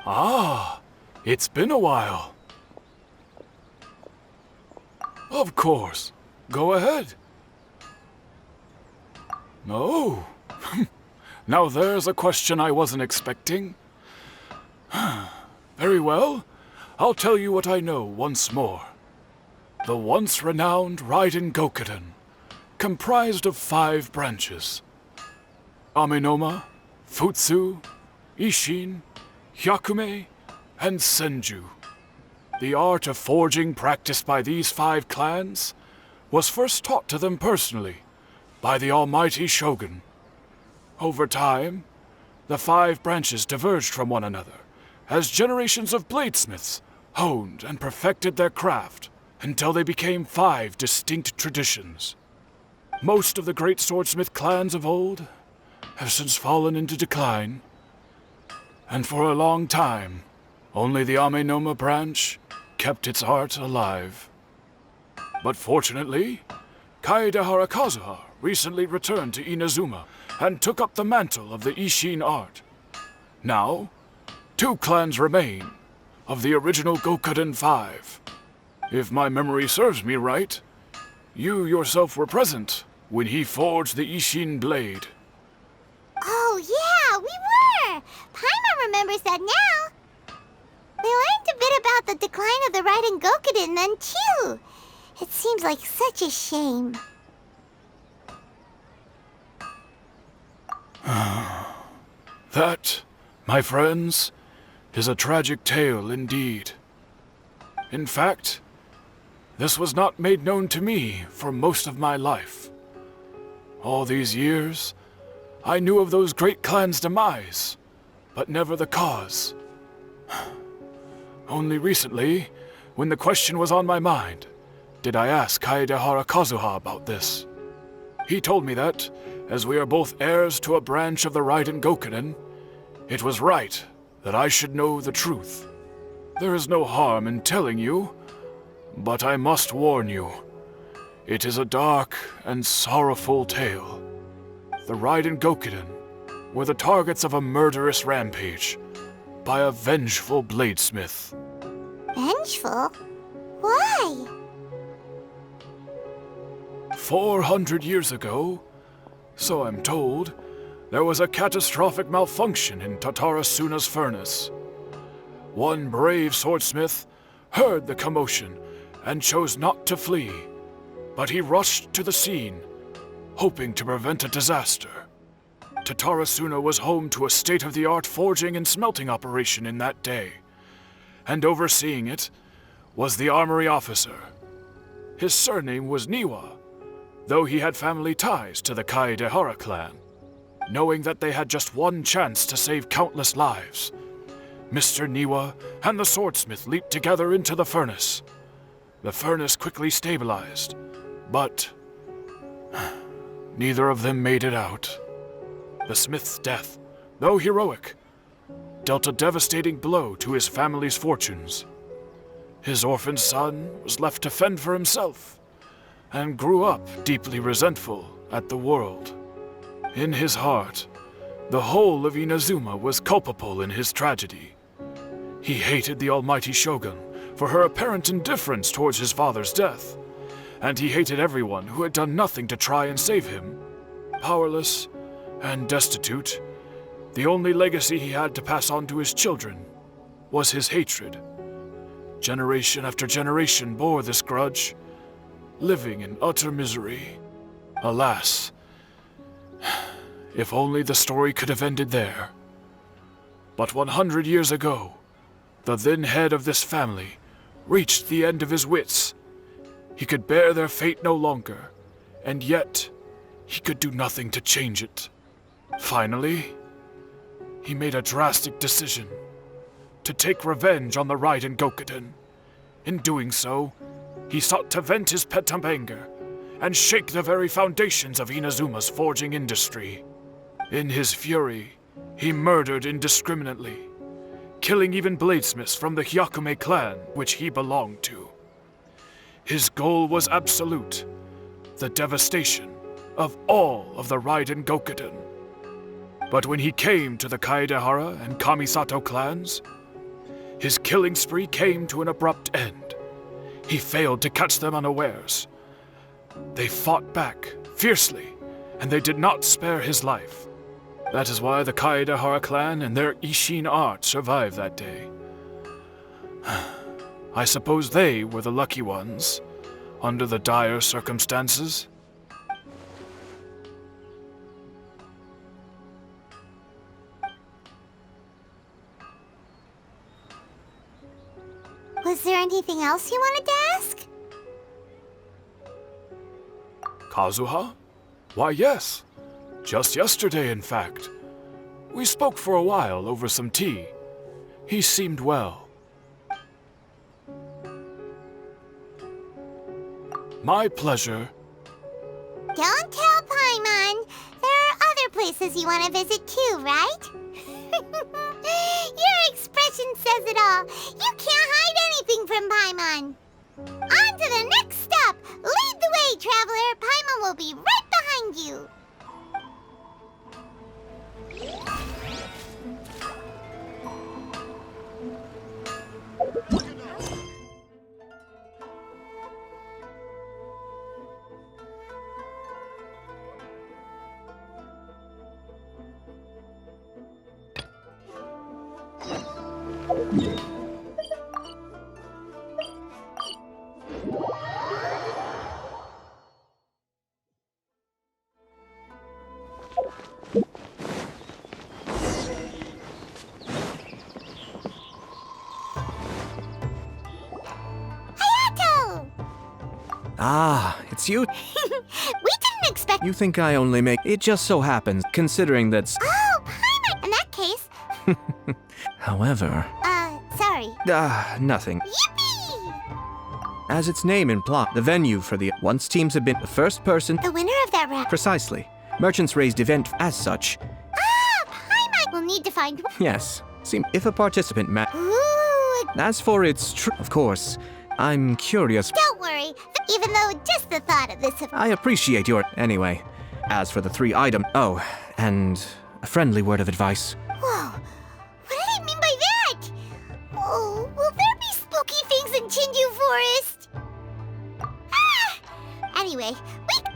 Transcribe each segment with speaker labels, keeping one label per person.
Speaker 1: Ah, it's been a while. Of course. Go ahead. Oh. Now there's a question I wasn't expecting. Very well. I'll tell you what I know once more. The once renowned Raiden Gokuden, comprised of 5 branches. Amenoma, Futsu, Ishin, Hyakume, and Senju. The art of forging practiced by these 5 clans was first taught to them personally by the almighty Shogun. Over time, the 5 branches diverged from one another as generations of bladesmiths honed and perfected their craft until they became 5 distinct traditions. Most of the great swordsmith clans of old have since fallen into decline, and for a long time, only the Amenoma branch kept its art alive. But fortunately, Kaedehara Kazuha recently returned to Inazuma and took up the mantle of the Ishin art. Now, 2 clans remain of the original Gokuden 5. If my memory serves me right, you yourself were present when he forged the Ishin blade.
Speaker 2: Oh, yeah, we were! Paimon remembers that now. We learned a bit about the decline of the Raiden Gokuden then, too. It seems like such a shame.
Speaker 1: That, my friends, is a tragic tale indeed. In fact, this was not made known to me for most of my life. All these years, I knew of those great clans' demise, but never the cause. Only recently, when the question was on my mind, did I ask Kaedehara Kazuha about this. He told me that, as we are both heirs to a branch of the Raiden Gokuden, it was right that I should know the truth. There is no harm in telling you, but I must warn you. It is a dark and sorrowful tale. The Raiden Gokuden were the targets of a murderous rampage by a vengeful bladesmith.
Speaker 2: Vengeful? Why?
Speaker 1: 400 years ago, so I'm told, there was a catastrophic malfunction in Tatarasuna's furnace. One brave swordsmith heard the commotion and chose not to flee, but he rushed to the scene, hoping to prevent a disaster. Tatarasuna was home to a state-of-the-art forging and smelting operation in that day, and overseeing it was the armory officer. His surname was Niwa, though he had family ties to the Kaedehara clan. Knowing that they had just one chance to save countless lives, Mr. Niwa and the swordsmith leaped together into the furnace. The furnace quickly stabilized, but neither of them made it out. The smith's death, though heroic, dealt a devastating blow to his family's fortunes. His orphaned son was left to fend for himself, and grew up deeply resentful at the world. In his heart, the whole of Inazuma was culpable in his tragedy. He hated the almighty Shogun for her apparent indifference towards his father's death, and he hated everyone who had done nothing to try and save him. Powerless and destitute, the only legacy he had to pass on to his children was his hatred. Generation after generation bore this grudge, living in utter misery. Alas, if only the story could have ended there. But 100 years ago, the then head of this family reached the end of his wits. He could bear their fate no longer, and yet he could do nothing to change it. Finally, he made a drastic decision to take revenge on the Raiden Gokuden. In doing so, he sought to vent his pent-up anger and shake the very foundations of Inazuma's forging industry. In his fury, he murdered indiscriminately, killing even bladesmiths from the Hyakume clan, which he belonged to. His goal was absolute, the devastation of all of the Raiden Gokuden. But when he came to the Kaedehara and Kamisato clans, His killing spree came to an abrupt end. He failed to catch them unawares. They fought back fiercely, and they did not spare his life. That is why the Kaedehara clan and their Ishin art survived that day. I suppose they were the lucky ones, under the dire circumstances.
Speaker 2: Was there anything else you wanted to ask?
Speaker 1: Kazuha? Why, yes. Just yesterday, in fact. We spoke for a while over some tea. He seemed well. My pleasure.
Speaker 2: Don't tell Paimon. There are other places you want to visit too, right? Your expression says it all. You can't hide anything from Paimon. On to the next stop. Lead the way, traveler. Paimon will be right behind you. Hayato!
Speaker 3: Ah, it's you.
Speaker 2: We didn't expect.
Speaker 3: You think I only make... It just so happens, considering that's...
Speaker 2: Oh, Paimon! In that case,
Speaker 3: However...
Speaker 2: sorry.
Speaker 3: Nothing.
Speaker 2: Yippee!
Speaker 3: As its name implies, the venue for the... Once teams have been the first person...
Speaker 2: The winner of that round.
Speaker 3: Precisely. Merchants raised event as such.
Speaker 2: Ah, Paimon! We'll need to find.
Speaker 3: Yes. If a participant
Speaker 2: Ooh,
Speaker 3: As for its of course, I'm curious.
Speaker 2: don't worry. Even though just the thought of this.
Speaker 3: I appreciate your... Anyway. As for the 3 items... Oh, and a friendly word of advice.
Speaker 2: Whoa! What did he mean by that? Oh, will there be spooky things in Chinju Forest? Ah! Anyway, we.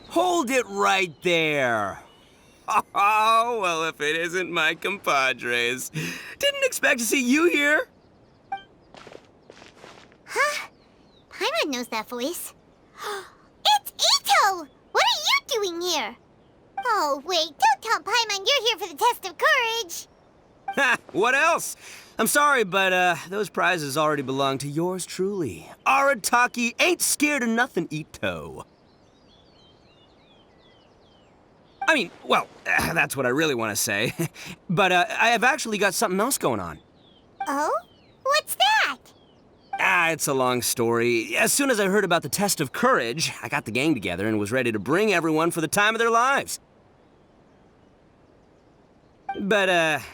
Speaker 4: Hold it right there. Oh, well, if it isn't my compadres. Didn't expect to see you here.
Speaker 2: Huh? Paimon knows that voice. It's Ito! What are you doing here? Oh, wait, don't tell Paimon you're here for the test of courage.
Speaker 4: Ha, what else? I'm sorry, but those prizes already belong to yours truly. Arataki ain't scared of nothing, Ito. I mean, well, that's what I really want to say. But I have actually got something else going on.
Speaker 2: Oh? What's that?
Speaker 4: It's a long story. As soon as I heard about the test of courage, I got the gang together and was ready to bring everyone for the time of their lives. But,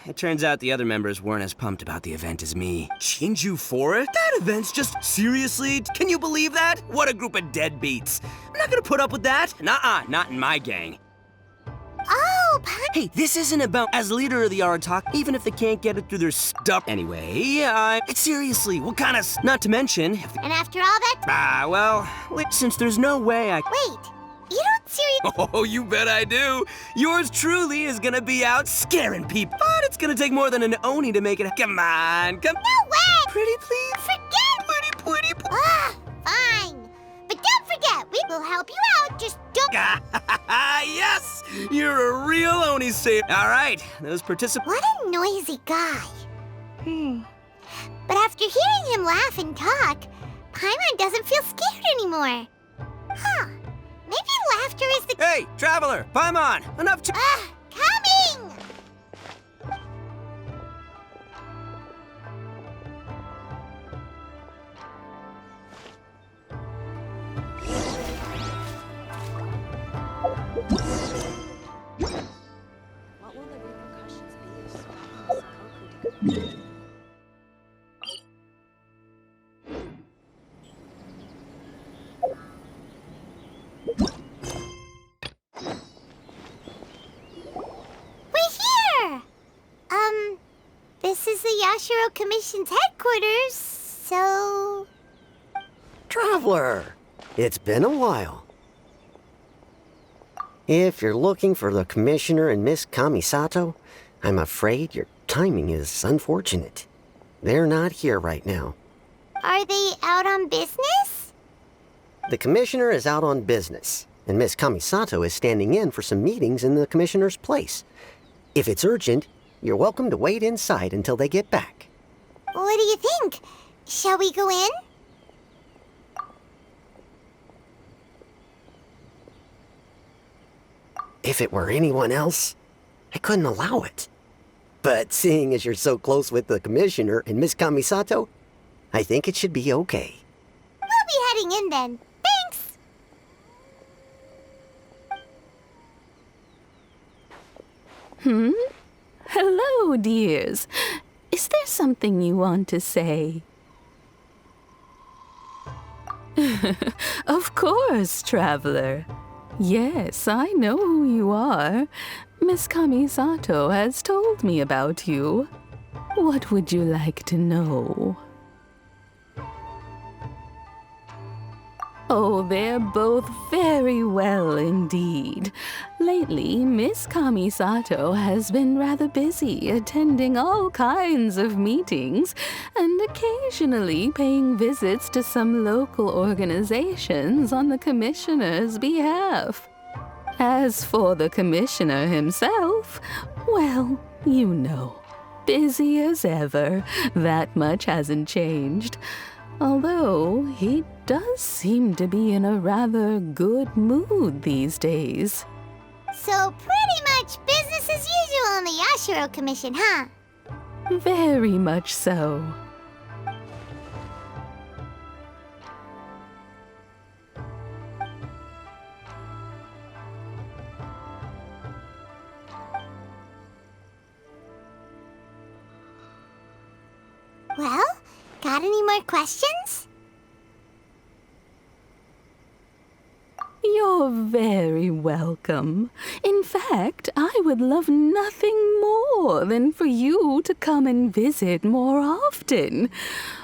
Speaker 4: it turns out the other members weren't as pumped about the event as me. Chinju Forest? That event's just... Seriously? Can you believe that? What a group of deadbeats. I'm not gonna put up with that. Nuh-uh, not in my gang.
Speaker 2: Oh,
Speaker 4: Hey, this isn't about as leader of the Arataki, even if they can't get it through their stuff. Anyway, seriously, what kind of... Not to mention...
Speaker 2: And after all that...
Speaker 4: well, since there's no way I...
Speaker 2: Wait, you don't seriously...
Speaker 4: Oh, you bet I do. Yours truly is gonna be out scaring people. But it's gonna take more than an Oni to make it... Come on, come...
Speaker 2: No way!
Speaker 4: Pretty please?
Speaker 2: Forget...
Speaker 4: Pretty.
Speaker 2: Ah, fine. But don't forget, we will help you out. Just don't...
Speaker 4: Yes! You're a real Oni saver. All right, those participants...
Speaker 2: What a noisy guy. But after hearing him laugh and talk, Paimon doesn't feel scared anymore. Huh. Maybe laughter is the...
Speaker 4: Hey, traveler, Paimon, enough to...
Speaker 2: Coming! Yashiro Commission's headquarters, so...
Speaker 5: Traveler, it's been a while. If you're looking for the Commissioner and Miss Kamisato, I'm afraid your timing is unfortunate. They're not here right now.
Speaker 2: Are they out on business?
Speaker 5: The Commissioner is out on business, and Miss Kamisato is standing in for some meetings in the Commissioner's place. If it's urgent, you're welcome to wait inside until they get back.
Speaker 2: What do you think? Shall we go in?
Speaker 5: If it were anyone else, I couldn't allow it. But seeing as you're so close with the Commissioner and Miss Kamisato, I think it should be okay.
Speaker 2: We'll be heading in then. Thanks!
Speaker 6: Hello, dears. Is there something you want to say? Of course, traveler. Yes, I know who you are. Miss Kamisato has told me about you. What would you like to know? Oh, they're both very well indeed. Lately, Miss Kamisato has been rather busy attending all kinds of meetings and occasionally paying visits to some local organizations on the Commissioner's behalf. As for the Commissioner himself, well, you know, busy as ever. That much hasn't changed. Although he does seem to be in a rather good mood these days.
Speaker 2: So pretty much business as usual in the Yashiro Commission, huh?
Speaker 6: Very much so.
Speaker 2: Well, got any more questions?
Speaker 6: You're very welcome. In fact, I would love nothing more than for you to come and visit more often.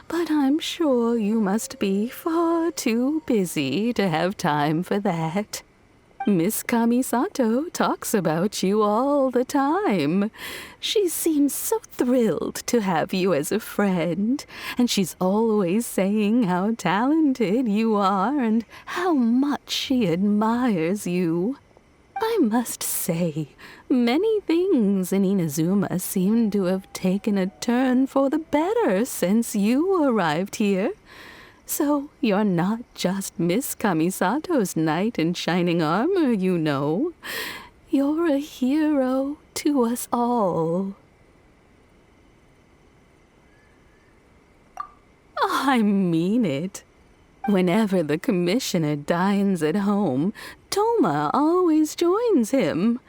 Speaker 6: But I'm sure you must be far too busy to have time for that. Miss Kamisato talks about you all the time. She seems so thrilled to have you as a friend, and she's always saying how talented you are and how much she admires you. I must say, many things in Inazuma seem to have taken a turn for the better since you arrived here. So you're not just Miss Kamisato's knight in shining armor, you know. You're a hero to us all. I mean it. Whenever the Commissioner dines at home, Toma always joins him.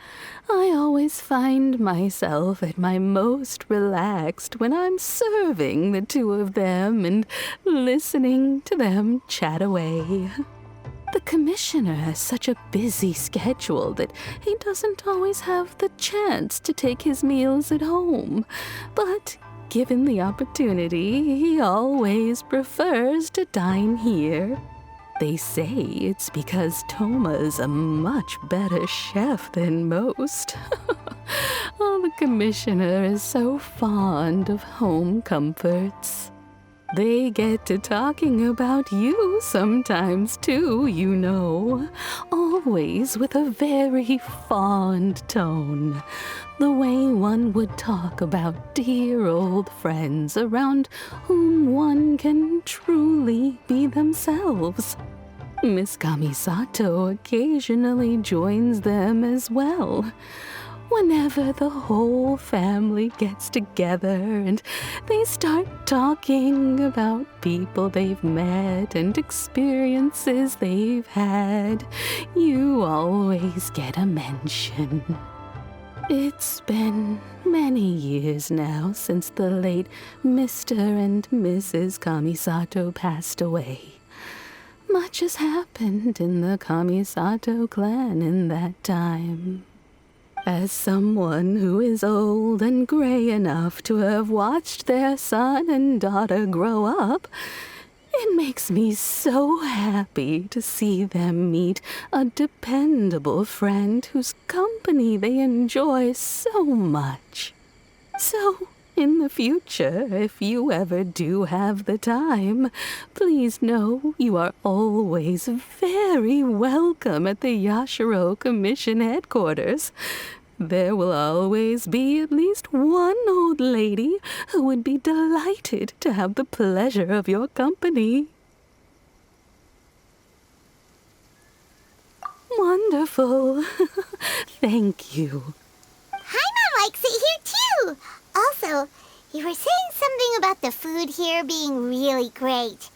Speaker 6: I always find myself at my most relaxed when I'm serving the two of them and listening to them chat away. The Commissioner has such a busy schedule that he doesn't always have the chance to take his meals at home, but given the opportunity, he always prefers to dine here. They say it's because Toma's a much better chef than most. Oh, the Commissioner is so fond of home comforts. They get to talking about you sometimes too, you know. Always with a very fond tone. The way one would talk about dear old friends around whom one can truly be themselves. Miss Kamisato occasionally joins them as well. Whenever the whole family gets together and they start talking about people they've met and experiences they've had, you always get a mention. It's been many years now since the late Mr. and Mrs. Kamisato passed away. Much has happened in the Kamisato clan in that time. As someone who is old and gray enough to have watched their son and daughter grow up, it makes me so happy to see them meet a dependable friend whose company they enjoy so much. So, in the future, if you ever do have the time, please know you are always very welcome at the Yashiro Commission headquarters. There will always be at least one old lady who would be delighted to have the pleasure of your company. Wonderful. Thank you.
Speaker 2: Paimon likes it here too. Also, you were saying something about the food here being really great.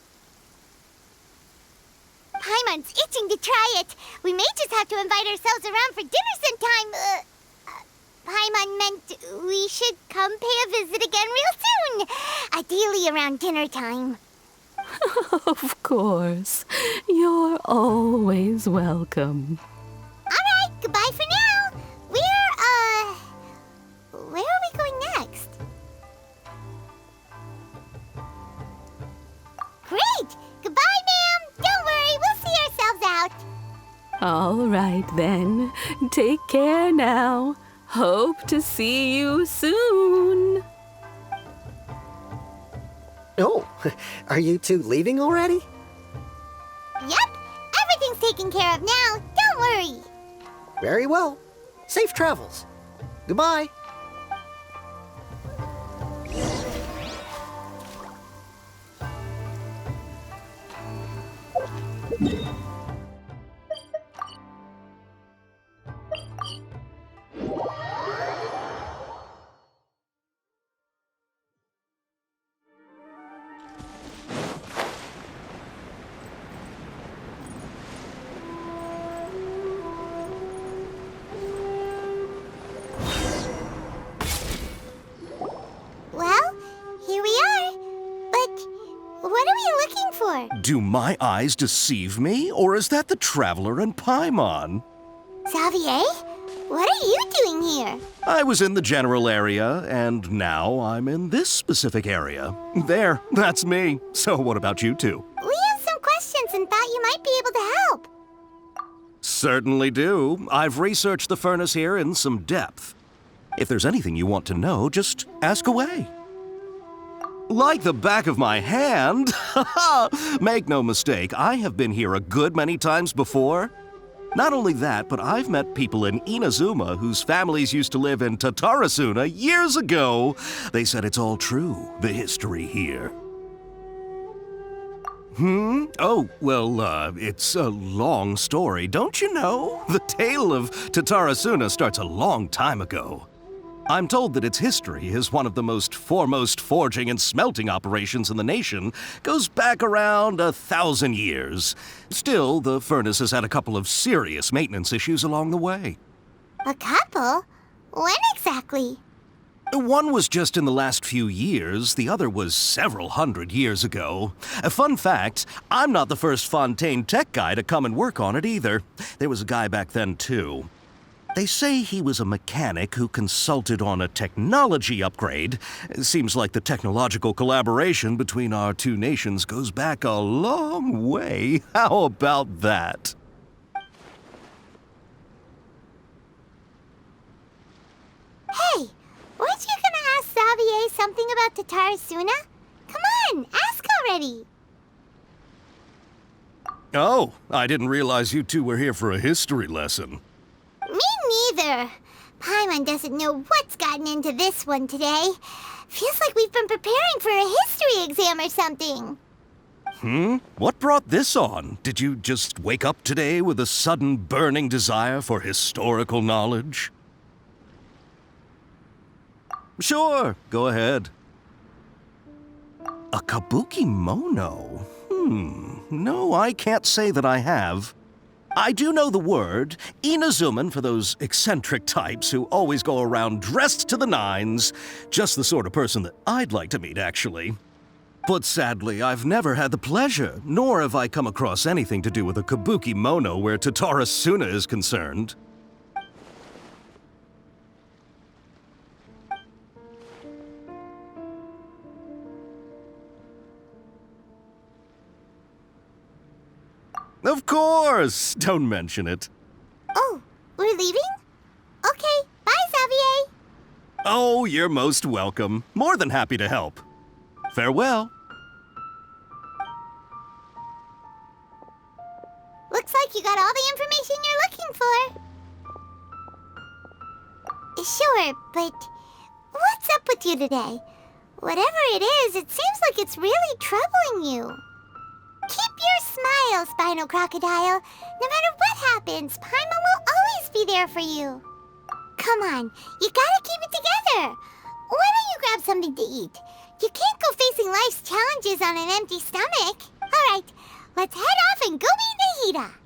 Speaker 2: Paimon's itching to try it. We may just have to invite ourselves around for dinner sometime. Paimon meant we should come pay a visit again real soon. Ideally around dinner time.
Speaker 6: Of course. You're always welcome.
Speaker 2: Alright, goodbye for now. Where are we going next? Great! Goodbye, ma'am! Don't worry, we'll see ourselves out.
Speaker 6: All right, then. Take care now. Hope to see you soon.
Speaker 5: Oh, are you two leaving already?
Speaker 2: Yep, everything's taken care of now. Don't worry.
Speaker 5: Very well. Safe travels. Goodbye.
Speaker 2: Well, here we are. But what are we looking for?
Speaker 7: Do my eyes deceive me, or is that the Traveler and Paimon?
Speaker 2: Xavier? What are you doing here?
Speaker 7: I was in the general area, and now I'm in this specific area. There, that's me. So what about you two?
Speaker 2: We have some questions and thought you might be able to help.
Speaker 7: Certainly do. I've researched the furnace here in some depth. If there's anything you want to know, just ask away. Like the back of my hand? Make no mistake, I have been here a good many times before. Not only that, but I've met people in Inazuma whose families used to live in Tatarasuna years ago. They said it's all true, the history here. Oh, well, it's a long story, don't you know? The tale of Tatarasuna starts a long time ago. I'm told that its history is one of the most foremost forging and smelting operations in the nation, goes back around 1,000 years. Still, the furnace has had a couple of serious maintenance issues along the way.
Speaker 2: A couple? When exactly?
Speaker 7: One was just in the last few years, the other was several hundred years ago. A fun fact, I'm not the first Fontaine tech guy to come and work on it either. There was a guy back then too. They say he was a mechanic who consulted on a technology upgrade. It seems like the technological collaboration between our two nations goes back a long way. How about that?
Speaker 2: Hey, weren't you gonna ask Xavier something about Tatarasuna? Come on, ask already.
Speaker 7: Oh, I didn't realize you two were here for a history lesson.
Speaker 2: Me neither. Paimon doesn't know what's gotten into this one today. Feels like we've been preparing for a history exam or something.
Speaker 7: What brought this on? Did you just wake up today with a sudden burning desire for historical knowledge? Sure, go ahead. A kabuki mono? No, I can't say that I have. I do know the word, Inazuman for those eccentric types who always go around dressed to the nines. Just the sort of person that I'd like to meet, actually. But sadly, I've never had the pleasure, nor have I come across anything to do with a kabuki mono where Tatarasuna is concerned. Of course! Don't mention it.
Speaker 2: Oh, we're leaving? Okay, bye, Xavier.
Speaker 7: Oh, you're most welcome. More than happy to help. Farewell.
Speaker 2: Looks like you got all the information you're looking for. Sure, but what's up with you today? Whatever it is, it seems like it's really troubling you. Keep your smile, Spinal Crocodile. No matter what happens, Paimon will always be there for you. Come on, you gotta keep it together. Why don't you grab something to eat? You can't go facing life's challenges on an empty stomach. All right, let's head off and go meet Nahida.